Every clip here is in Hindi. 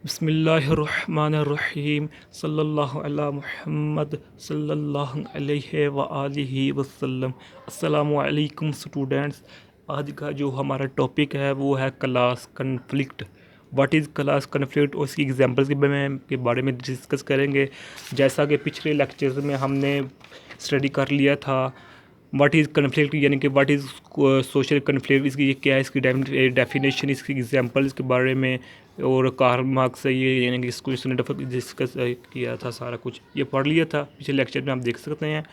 बिस्मिल्लाहिर्रहमानिर्रहीम सल्लल्लाहु अला मुहम्मद सल्लल्लाहु अलैहि व आलिहि वसल्लम। अस्सलामु अलैकुम स्टूडेंट्स। आज का जो हमारा टॉपिक है वो है class conflict. What is class conflict और उसकी एग्जांपल्स के बारे में डिस्कस करेंगे। जैसा कि पिछले लेक्चर्स में हमने स्टडी कर लिया था व्हाट इज़ कन्फ्लिक्ट यानी कि व्हाट इज़ सोशल कन्फ्लिक्ट, इसकी ये क्या है, इसकी डेफिनेशन, इसकी एग्जांपल्स के बारे में, और कार्ल मार्क्स से ये यानी कि इसको इसने डिस्कस किया था। सारा कुछ ये पढ़ लिया था पिछले लेक्चर में, आप देख सकते हैं।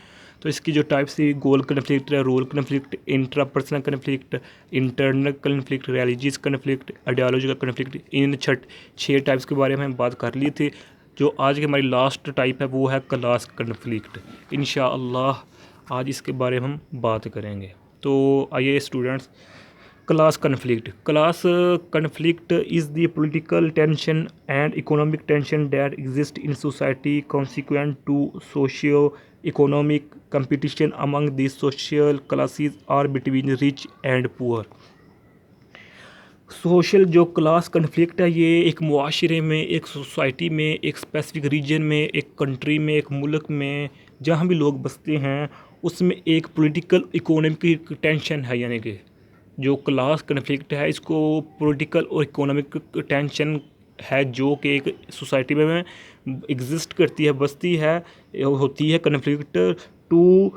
तो इसकी जो टाइप्स थी, goal conflict, role conflict, intrapersonal conflict, internal conflict, religious conflict, ideological conflict, इन छः टाइप्स के बारे में हम बात कर ली थी। जो आज की हमारी लास्ट टाइप है वो है क्लास कन्फ्लिक्ट। इंशाअल्लाह आज इसके बारे में हम बात करेंगे। तो आइए students, class conflict is the political tension and economic tension that exist in society consequent to socio economic competition among the social classes or between rich and poor। Social जो क्लास कन्फ्लिक्ट है ये एक मुआशरे में, एक सोसाइटी में, एक स्पेसिफिक रीजन में, एक कंट्री में, एक मुल्क में जहाँ भी लोग बसते हैं उसमें एक पॉलिटिकल इकोनॉमिक टेंशन है। यानी कि जो क्लास कन्फ्लिक्ट है इसको पॉलिटिकल और इकोनॉमिक टेंशन है जो कि एक सोसाइटी में एग्जिस्ट करती है, बसती है, होती है conflict to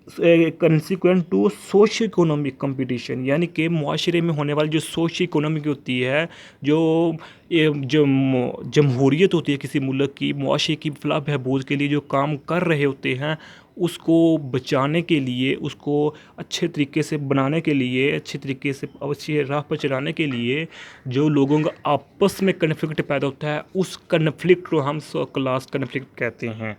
consequent to socio economic competition. यानी कि मुआशरे में होने वाली जो सोशो इकोनॉमिक होती है, जो जमहूरियत होती है किसी मुल्क की, मुआशरे की फलाह बहबूद के लिए जो काम कर रहे होते हैं उसको बचाने के लिए, उसको अच्छे तरीके से बनाने के लिए, अच्छे तरीके से अच्छी राह पर चलाने के लिए जो लोगों का आपस में कन्फ्लिक्ट पैदा होता है उस कन्फ्लिक्ट को हम क्लास कन्फ्लिक्ट कहते हैं।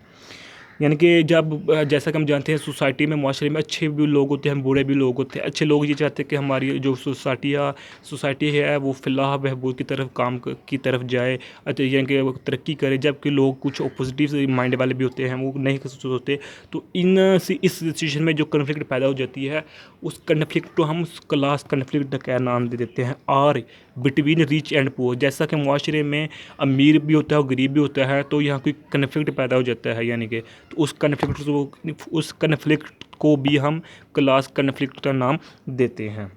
यानी कि जब जैसा कि हम जानते हैं सोसाइटी में, माशरे में अच्छे भी लोग होते हैं, बुरे भी लोग होते हैं। अच्छे लोग ये चाहते हैं कि हमारी जो सोसाइटी है वो फ़लाह बहबूद की तरफ की तरफ जाए, यानी कि वो तरक्की करे। जबकि लोग कुछ अपोजिटिव माइंड वाले भी होते हैं, वो नहीं सोचते। तो इस सिचुएशन में जो कन्फ्लिक्ट पैदा हो जाती है उस कन्फ्लिक्ट को हम क्लास कन्फ्लिक्ट का नाम दे देते हैं, और बिटवीन रिच एंड पुअर। जैसा कि माशरे में अमीर भी होता है और गरीब भी होता है, तो यहाँ कोई कन्फ्लिक्ट पैदा हो जाता है। यानी कि तो उस कन्फ्लिक्ट को भी हम क्लास कन्फ्लिक्ट का नाम देते हैं।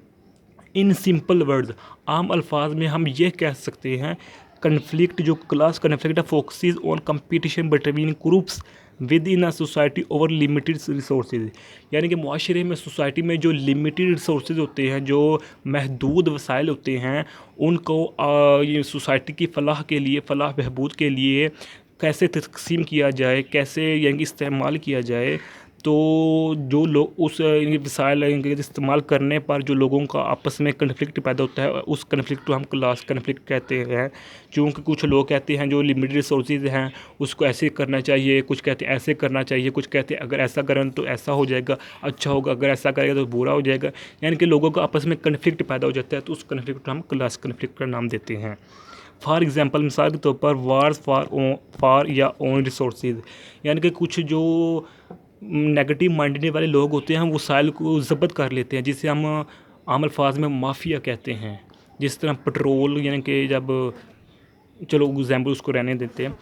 इन सिंपल वर्ड्स, आम अल्फाज में हम ये कह सकते हैं कन्फ्लिक्ट, जो class conflict focuses on competition between groups with in a society over limited resources. यानी कि माशरे में, सोसाइटी में जो लिमिटेड रिसोर्सेज होते हैं, जो महदूद वसाइल होते हैं, उनको ये सोसाइटी की फ़लाह के लिए, फ़लाह बहबूद के लिए कैसे तकसीम किया जाए, कैसे यानी इस्तेमाल किया जाए। तो जो लोग उस वसाइल इस्तेमाल करने पर जो लोगों का आपस में कन्फ्लिक्ट पैदा होता है उस कन्फ्लिक्ट को हम क्लास कन्फ्लिक्ट कहते हैं। क्योंकि कुछ लोग कहते हैं जो लिमिटेड रिसोर्सेज हैं उसको ऐसे करना चाहिए, कुछ कहते हैं ऐसे करना चाहिए, कुछ कहते हैं अगर ऐसा करें तो ऐसा हो जाएगा, अच्छा होगा, अगर ऐसा करेगा तो बुरा हो जाएगा। यानी कि लोगों का आपस में कन्फ्लिक्ट पैदा हो जाता है, तो उस कन्फ्लिक्ट को हम क्लास कन्फ्लिक्ट का नाम देते हैं। फॉर एग्ज़ाम्पल, मिसाल के तौर पर वार्स फॉर या ओन रिसोर्सेज। यानी कि कुछ जो नेगेटिव माइंडेड वाले लोग होते हैं वो वसाइल को ज़ब्त कर लेते हैं, जिसे हम आम अल्फाज में माफिया कहते हैं। जिस तरह पेट्रोल, यानी कि जब, चलो एग्जाम्पल उसको रहने देते हैं,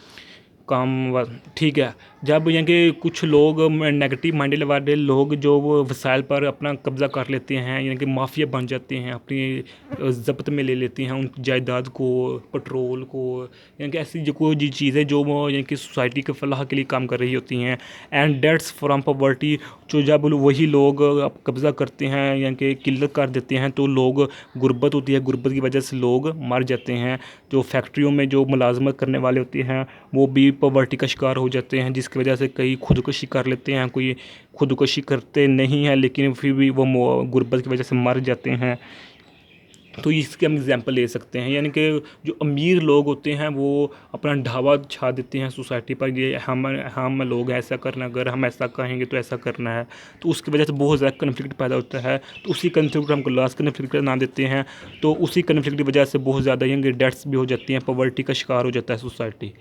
काम ठीक है। जब यानी कि कुछ लोग नेगेटिव माइंडेड वाले लोग जो वो वसाइल पर अपना कब्ज़ा कर लेते हैं, यानी कि माफिया बन जाते हैं, अपनी ज़ब्त में ले लेते हैं उन जायदाद को, पेट्रोल को, यानी कि ऐसी जो कोई चीज़ें जो वो यानी कि सोसाइटी के फलाह के लिए काम कर रही होती हैं। एंड डेट्स फ्रॉम पॉवर्टी, जो जब वही लोग कब्ज़ा करते हैं यानी कि किल्लत कर देते हैं तो लोग, गुर्बत होती है, गुर्बत की वजह से लोग मर जाते हैं। जो फैक्ट्रियों में जो मुलाजमत करने वाले होते हैं वो भी पॉवर्टी का शिकार हो जाते हैं, जिसकी वजह से कई खुदकुशी कर लेते हैं, कोई खुदकुशी करते नहीं हैं लेकिन फिर भी वो गुर्बत की वजह से मर जाते हैं। तो इसके हम एग्जांपल ले सकते हैं। यानी कि जो अमीर लोग होते हैं वो अपना ढावा छा देते हैं सोसाइटी पर, ये हम लोग ऐसा करना, अगर हम ऐसा कहेंगे तो ऐसा करना है। तो उसकी वजह से बहुत ज़्यादा कन्फ्लिक्ट पैदा होता है, तो उसी कन्फ्लिक्ट को हम क्लास कन्फ्लिक्ट का नाम देते हैं। तो उसी कन्फ्लिक्ट की वजह से बहुत ज़्यादा यंग डेथ्स भी हो जाती हैं, पॉवर्टी का शिकार हो जाता है society.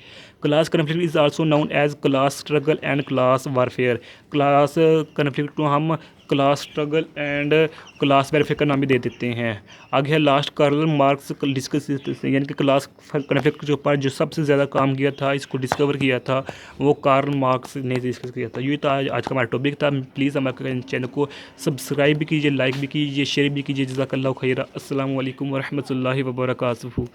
Class conflict is also known as class struggle and class warfare. Class conflict को हम class struggle and class warfare का नाम भी दे देते हैं। आगे है लास्ट कार्ल मार्क्स डिस्कस, यानी कि क्लास कन्फ्लिक्ट के ऊपर जो सबसे ज़्यादा काम किया था, इसको डिस्कवर किया था, वो कार्ल मार्क्स ने डिस्कस किया था। ये था आज का हमारा टॉपिक था। प्लीज़ हमारे चैनल को सब्सक्राइब भी कीजिए, लाइक भी कीजिए, शेयर भी कीजिए। जज़ाकल्लाहु खैरा। अस्सलामु अलैकुम वरहमतुल्लाहि वबरकातुहू।